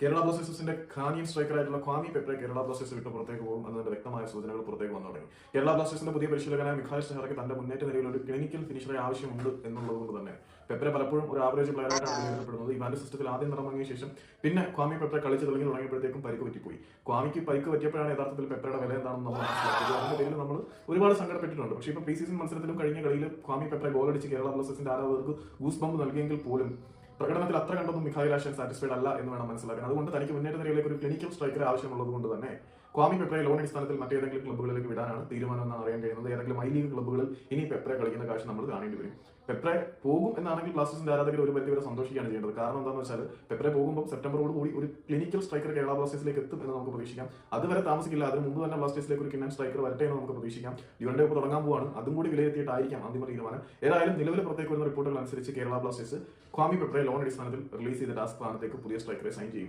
കേരള ബ്ലാസ്റ്റേഴ്സിന്റെ ഖാനിയൻ സ്ട്രൈക്കറായിട്ടുള്ള Kwame Pepre Kerala Blasters വിട്ട് പുറത്തേക്ക് പോകും എന്നതിന്റെ വ്യക്തമായ സൂചനകൾ പുറത്തേക്ക് വന്നു തുടങ്ങി. കേരള ബ്ലാസ്റ്റേഴ്സിന്റെ പുതിയ പരിശീലകനായ മിഖായൽ ഷെഹറയ്ക്ക് തന്റെ മുന്നേറ്റ നിലയിൽ ഒരു ക്ലിനിക്കൽ ഫിനിഷറെ ആവശ്യമുണ്ട് എന്നുള്ളതുകൊണ്ട് തന്നെ പെപ്രെ പലപ്പോഴും ഒരു ആവറേജ് പ്ലെയറായിട്ടാണ് വിലയിരുത്തപ്പെടുന്നത്. ഇവാന്റെ സിസ്റ്റത്തിൽ ആദ്യം നിറമങ്ങിയ ശേഷം പിന്നെ ക്വാമി പെപ്രെ കളിച്ച് തുടങ്ങിയപ്പോഴത്തേക്കും പരിക്ക് പറ്റിപ്പോയി. ക്വാമിക്ക് പരിക്ക് പറ്റിയപ്പോഴാണ് യഥാർത്ഥത്തിൽ പെപ്രയുടെ വില എന്താണെന്ന് നമ്മൾ മനസ്സിലാക്കിയത്. അതിന്റെ പേരിൽ നമ്മൾ ഒരുപാട് സങ്കടപ്പെട്ടിട്ടുണ്ട്. പക്ഷേ ഇപ്പൊ പ്രീ സീസൺ മത്സരത്തിലും കഴിഞ്ഞ കളിയിൽ ക്വാമി പെപ്രെ ഗോളടിച്ച് കേരള ബ്ലാസ്റ്റേഴ്സിന്റെ ആരാധകർക്ക് ഗൂസ് ബംബ് നൽകിയെങ്കിൽ പോലും പ്രകടനത്തിൽ അത്ര കണ്ടൊന്നും മിഖായിൽ ആശാൻ സാറ്റിസ്ഫൈഡ് അല്ല എന്ന് വേണം മനസ്സിലാക്കാൻ. അതുകൊണ്ട് തനിക്ക് മുന്നേറ്റ നിരയിലേക്ക് ഒരു ക്ലിനിക്കൽ സ്ട്രൈക്കറെ ആവശ്യമുള്ളത് കൊണ്ട് തന്നെ ക്വാമി പെപ്രയെ ലോൺ അടിസ്ഥാനത്തിൽ മറ്റേതെങ്കിലും ക്ലബ്ബുകളിലേക്ക് വിടാനാണ് തീരുമാനം എന്നാണ് അറിയാൻ കഴിയുന്നത്. ഏതെങ്കിലും ഐ ലീഗ് ക്ലബ്ബുകളിൽ ഇനി പെപ്രെ കളിക്കുന്ന കാശ് നമ്മൾ കാണേണ്ടി വരും. പെപ്രെ പോകും എന്നാണെങ്കിൽ ബ്ലാസ്റ്റേഴ്സിന്റെ ആരാധകർ ഒരു പരിധി വരെ സന്തോഷിക്കുകയാണ് ചെയ്യേണ്ടത്. കാരണം എന്താണെന്ന് വെച്ചാൽ പെപ്രെ പോകുമ്പോൾ സെപ്റ്റംബറോട് കൂടി ഒരു ക്ലിനിക്കൽ സ്ട്രൈക്കർ കേരള ബ്ലാസ്റ്റേഴ്സിലേക്ക് എത്തും എന്ന് നമുക്ക് പ്രതീക്ഷിക്കാം. അതുവരെ താമസിക്കില്ല. അതിന് മുമ്പ് തന്നെ ബ്ലാസ്റ്റേഴ്സിലേക്ക് ഒരു കിണ്ണൻ സ്ട്രൈക്കർ വരട്ടെ എന്ന് നമുക്ക് പ്രതീക്ഷിക്കാം. ലിവന്റെ ഒപ്പം തുടങ്ങാൻ പോവാണ്. അതും കൂടി വിലയിരുത്തിയിട്ടായിരിക്കാം അന്തിമ തീരുമാനം. ഏതായാലും നിലവിലെ പുറത്തേക്ക് വരുന്ന റിപ്പോർട്ടുകൾ അനുസരിച്ച് Kerala Blasters Kwame Pepre loan അടിസ്ഥാനത്തിൽ റിലീസ് ചെയ്തിട്ട് ആ സ്ഥാനത്തേക്ക് പുതിയ സ്ട്രൈക്കറെ സൈൻ ചെയ്യും.